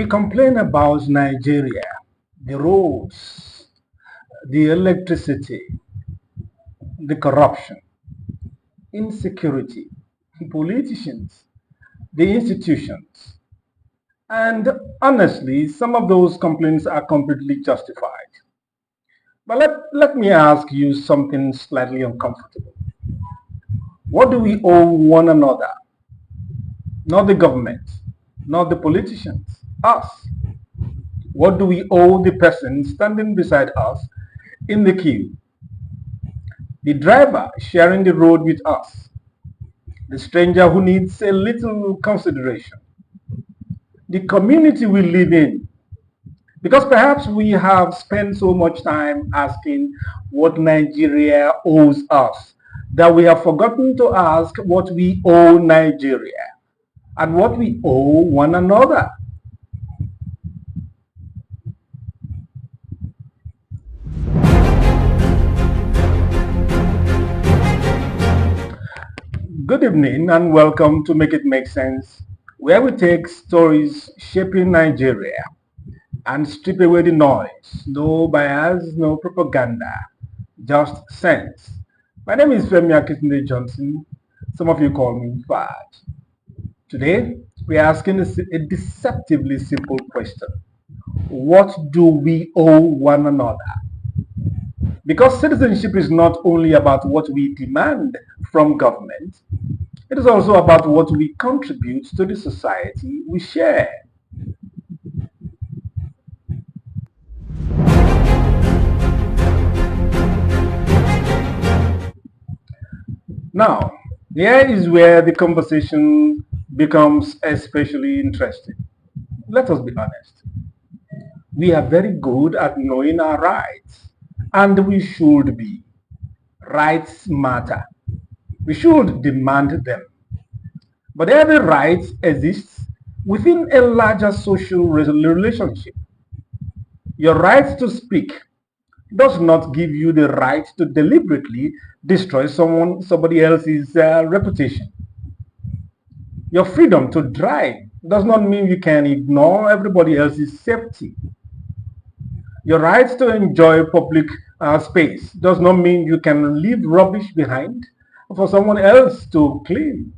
We complain about Nigeria, the roads, the electricity, the corruption, insecurity, politicians, the institutions. And honestly, some of those complaints are completely justified. But let me ask you something slightly uncomfortable. What do we owe one another? Not the government, not the politicians, us. What do we owe the person standing beside us in the queue? The driver sharing the road with us? The stranger who needs a little consideration? The community we live in? Because perhaps we have spent so much time asking what Nigeria owes us that we have forgotten to ask what we owe Nigeria and what we owe one another. Good evening and welcome to Make It Make Sense, where we take stories shaping Nigeria and strip away the noise. No bias, no propaganda, just sense. My name is Femi Akintunde-Johnson. Some of you call me Fad. Today, we are asking a deceptively simple question. What do we owe one another? Because citizenship is not only about what we demand from government, it is also about what we contribute to the society we share. Now, here is where the conversation becomes especially interesting. Let us be honest. We are very good at knowing our rights, and we should be. Rights matter. We should demand them. But every right exists within a larger social relationship. Your right to speak does not give you the right to deliberately destroy somebody else's reputation. Your freedom to drive does not mean you can ignore everybody else's safety. Your right to enjoy public space does not mean you can leave rubbish behind for someone else to clean.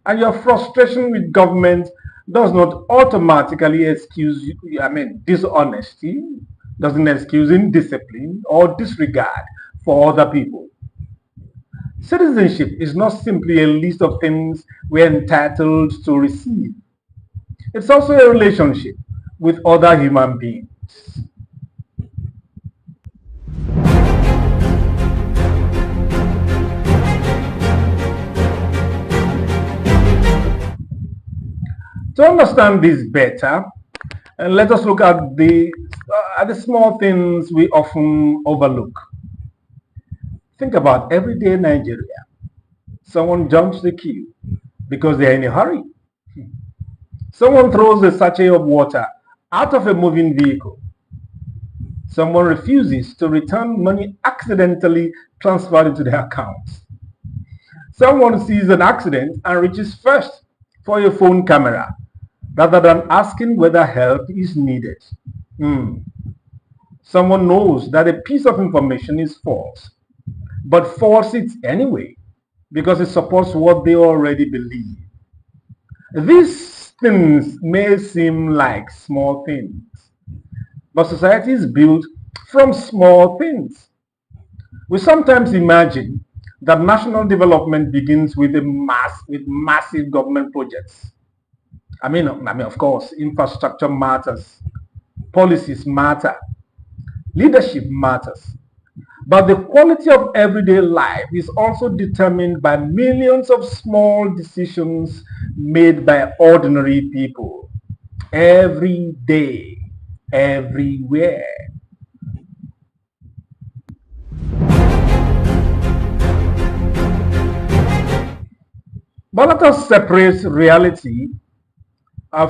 And your frustration with government does not automatically excuse dishonesty, doesn't excuse indiscipline or disregard for other people. Citizenship is not simply a list of things we're entitled to receive. It's also a relationship with other human beings. To understand this better, let us look at the small things we often overlook. Think about everyday Nigeria. Someone jumps the queue because they are in a hurry. Someone throws a sachet of water out of a moving vehicle. Someone refuses to return money accidentally transferred into their accounts. Someone sees an accident and reaches first for your phone camera rather than asking whether help is needed. Someone knows that a piece of information is false, but forwards it anyway because it supports what they already believe. These things may seem like small things, but society is built from small things. We sometimes imagine that national development begins with massive government projects. Of course, infrastructure matters, policies matter, leadership matters. But the quality of everyday life is also determined by millions of small decisions made by ordinary people every day, everywhere. But let us separate reality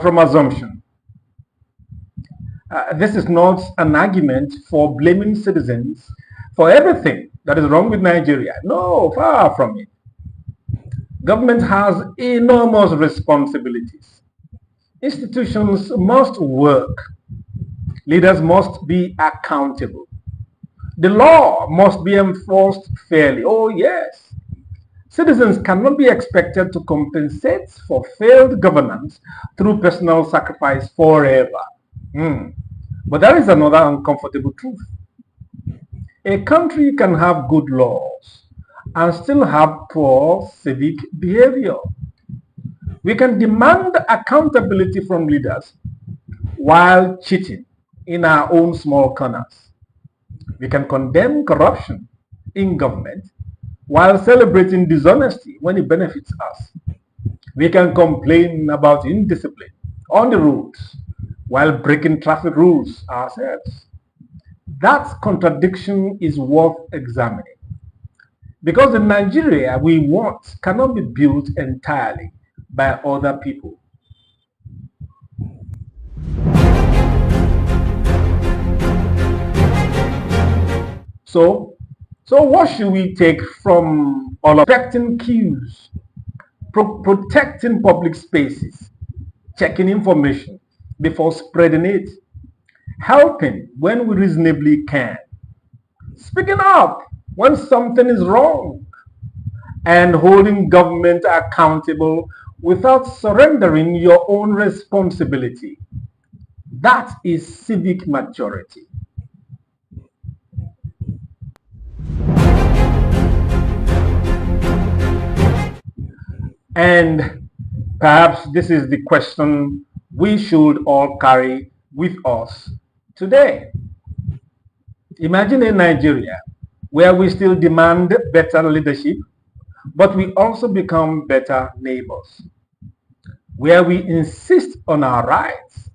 from assumption. This is not an argument for blaming citizens for everything that is wrong with Nigeria. No, far from it. Government has enormous responsibilities. Institutions must work. Leaders must be accountable. The law must be enforced fairly. Oh, yes. Citizens cannot be expected to compensate for failed governance through personal sacrifice forever. But that is another uncomfortable truth. A country can have good laws and still have poor civic behavior. We can demand accountability from leaders while cheating in our own small corners. We can condemn corruption in government while celebrating dishonesty when it benefits us. We can complain about indiscipline on the roads while breaking traffic rules ourselves. That contradiction is worth examining because the Nigeria we want cannot be built entirely by other people. So what should we take from all of respecting queues, protecting public spaces, checking information before spreading it, helping when we reasonably can, speaking up when something is wrong, and holding government accountable without surrendering your own responsibility? That is civic maturity. And perhaps this is the question we should all carry with us today. Imagine a Nigeria where we still demand better leadership, but we also become better neighbors, where we insist on our rights,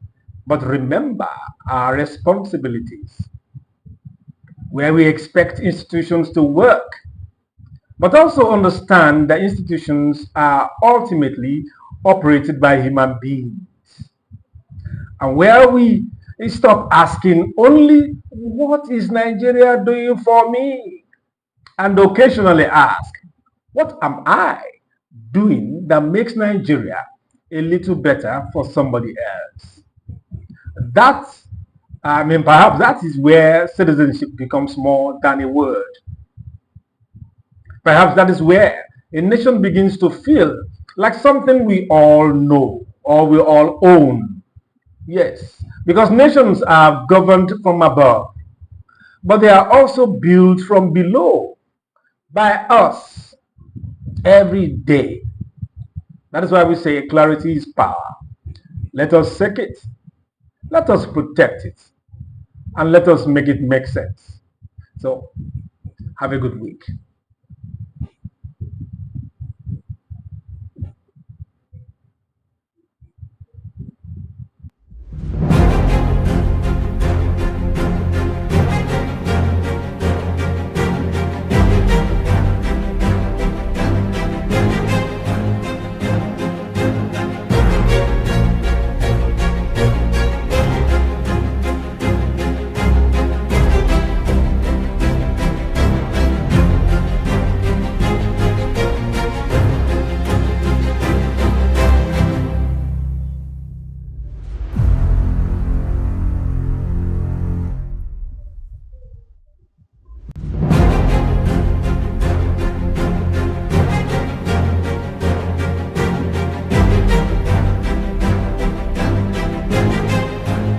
but remember our responsibilities, where we expect institutions to work, but also understand that institutions are ultimately operated by human beings, and where we stop asking only, what is Nigeria doing for me? And occasionally ask, what am I doing that makes Nigeria a little better for somebody else? Perhaps that is where citizenship becomes more than a word. Perhaps that is where a nation begins to feel like something we all know or we all own. Yes, because nations are governed from above, but they are also built from below by us every day. That is why we say clarity is power. Let us seek it, let us protect it, and let us make it make sense. So, have a good week.